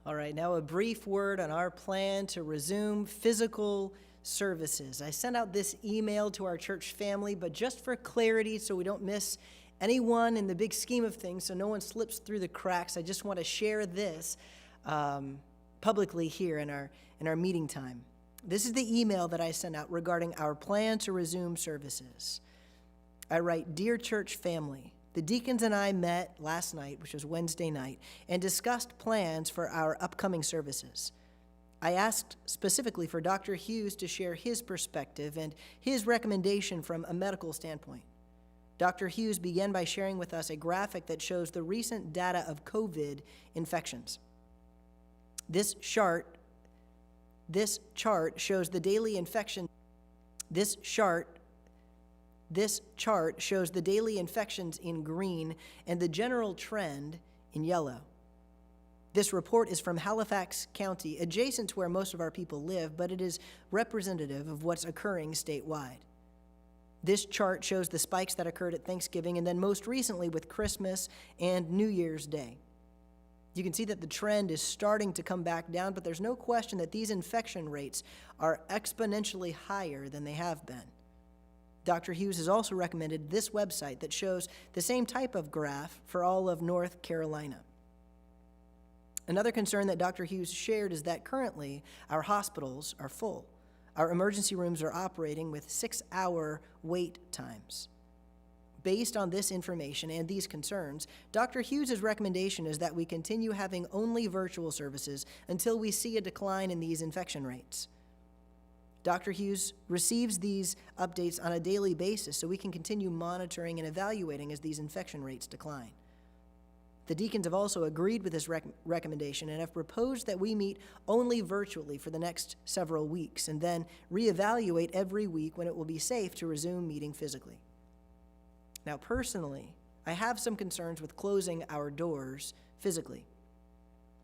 All right, now a brief word on our plan to resume physical services. I sent out this email to our church family, but just for clarity, so we don't miss anyone in the big scheme of things, so no one slips through the cracks, I just want to share this publicly here in our meeting time. This is the email that I sent out regarding our plan to resume services. I write, "Dear church family, the deacons and I met last night, which was Wednesday night, and discussed plans for our upcoming services. I asked specifically for Dr. Hughes to share his perspective and his recommendation from a medical standpoint. Dr. Hughes began by sharing with us a graphic that shows the recent data of COVID infections. This chart shows the daily infection. This chart shows the daily infections in green and the general trend in yellow. This report is from Halifax County, adjacent to where most of our people live, but it is representative of what's occurring statewide. This chart shows the spikes that occurred at Thanksgiving and then most recently with Christmas and New Year's Day. You can see that the trend is starting to come back down, but there's no question that these infection rates are exponentially higher than they have been. Dr. Hughes has also recommended this website that shows the same type of graph for all of North Carolina. Another concern that Dr. Hughes shared is that currently our hospitals are full. Our emergency rooms are operating with 6-hour wait times. Based on this information and these concerns, Dr. Hughes' recommendation is that we continue having only virtual services until we see a decline in these infection rates. Dr. Hughes receives these updates on a daily basis so we can continue monitoring and evaluating as these infection rates decline. The deacons have also agreed with this recommendation and have proposed that we meet only virtually for the next several weeks and then reevaluate every week when it will be safe to resume meeting physically. Now, personally, I have some concerns with closing our doors physically.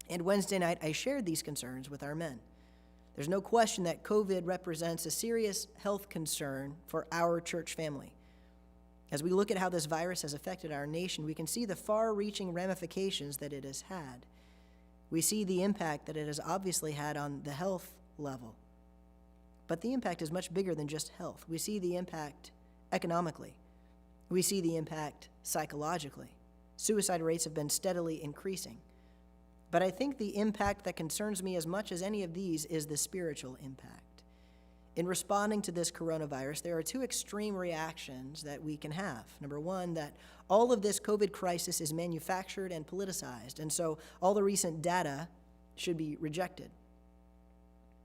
And Wednesday night, I shared these concerns with our men. There's no question that COVID represents a serious health concern for our church family. As we look at how this virus has affected our nation, we can see the far-reaching ramifications that it has had. We see the impact that it has obviously had on the health level. But the impact is much bigger than just health. We see the impact economically. We see the impact psychologically. Suicide rates have been steadily increasing. But I think the impact that concerns me as much as any of these is the spiritual impact. In responding to this coronavirus, there are two extreme reactions that we can have. Number one, that all of this COVID crisis is manufactured and politicized, and so all the recent data should be rejected.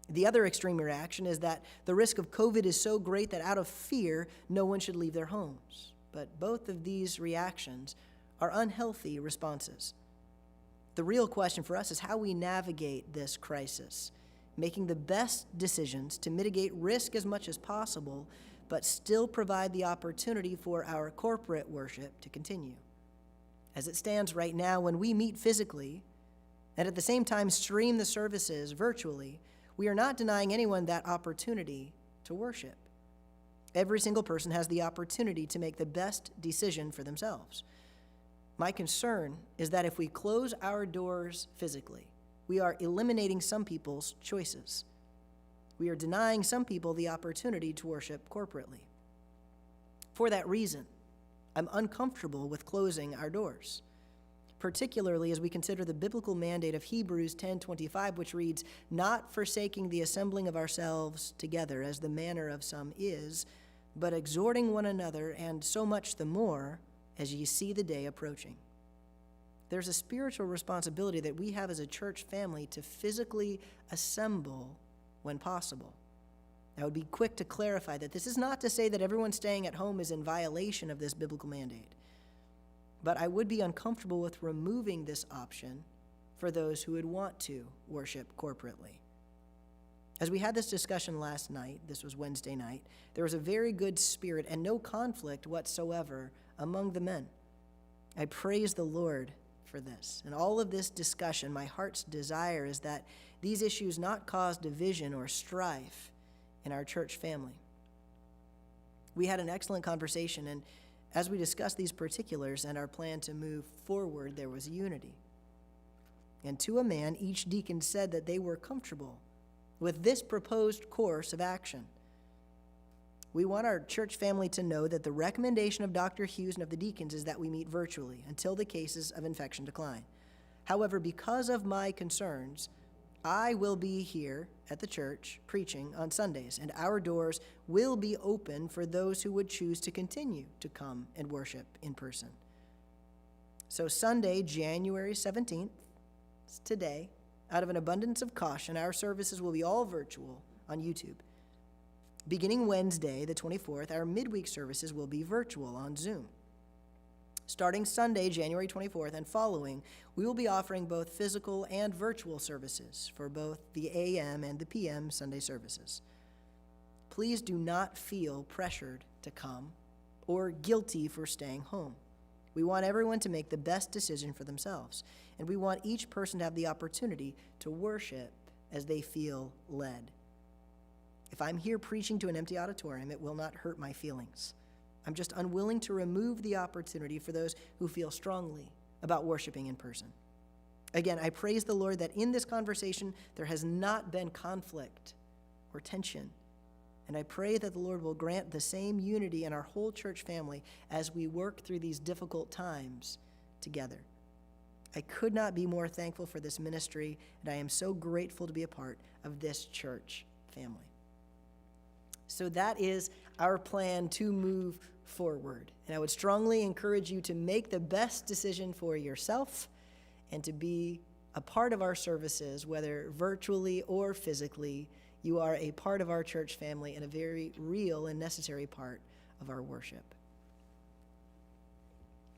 The other extreme reaction is that the risk of COVID is so great that out of fear, no one should leave their homes. But both of these reactions are unhealthy responses. The real question for us is how we navigate this crisis, making the best decisions to mitigate risk as much as possible, but still provide the opportunity for our corporate worship to continue. As it stands right now, when we meet physically and at the same time stream the services virtually, we are not denying anyone that opportunity to worship. Every single person has the opportunity to make the best decision for themselves. My concern is that if we close our doors physically, we are eliminating some people's choices. We are denying some people the opportunity to worship corporately. For that reason, I'm uncomfortable with closing our doors, particularly as we consider the biblical mandate of Hebrews 10:25, which reads, "Not forsaking the assembling of ourselves together, as the manner of some is, but exhorting one another, and so much the more as ye see the day approaching." There's a spiritual responsibility that we have as a church family to physically assemble when possible. I would be quick to clarify that this is not to say that everyone staying at home is in violation of this biblical mandate, but I would be uncomfortable with removing this option for those who would want to worship corporately. As we had this discussion last night, this was Wednesday night, there was a very good spirit and no conflict whatsoever among the men. I praise the Lord for this. In all of this discussion, my heart's desire is that these issues not cause division or strife in our church family. We had an excellent conversation, and as we discussed these particulars and our plan to move forward, there was unity. And to a man, each deacon said that they were comfortable with this proposed course of action. We want our church family to know that the recommendation of Dr. Hughes and of the deacons is that we meet virtually until the cases of infection decline. However, because of my concerns, I will be here at the church preaching on Sundays, and our doors will be open for those who would choose to continue to come and worship in person. So Sunday, January 17th, today, out of an abundance of caution, our services will be all virtual on YouTube. Beginning Wednesday, the 24th, our midweek services will be virtual on Zoom. Starting Sunday, January 24th, and following, we will be offering both physical and virtual services for both the AM and the PM Sunday services. Please do not feel pressured to come or guilty for staying home. We want everyone to make the best decision for themselves, and we want each person to have the opportunity to worship as they feel led. If I'm here preaching to an empty auditorium, it will not hurt my feelings. I'm just unwilling to remove the opportunity for those who feel strongly about worshiping in person. Again, I praise the Lord that in this conversation there has not been conflict or tension. And I pray that the Lord will grant the same unity in our whole church family as we work through these difficult times together. I could not be more thankful for this ministry, and I am so grateful to be a part of this church family. So that is our plan to move forward. And I would strongly encourage you to make the best decision for yourself and to be a part of our services, whether virtually or physically. You are a part of our church family and a very real and necessary part of our worship.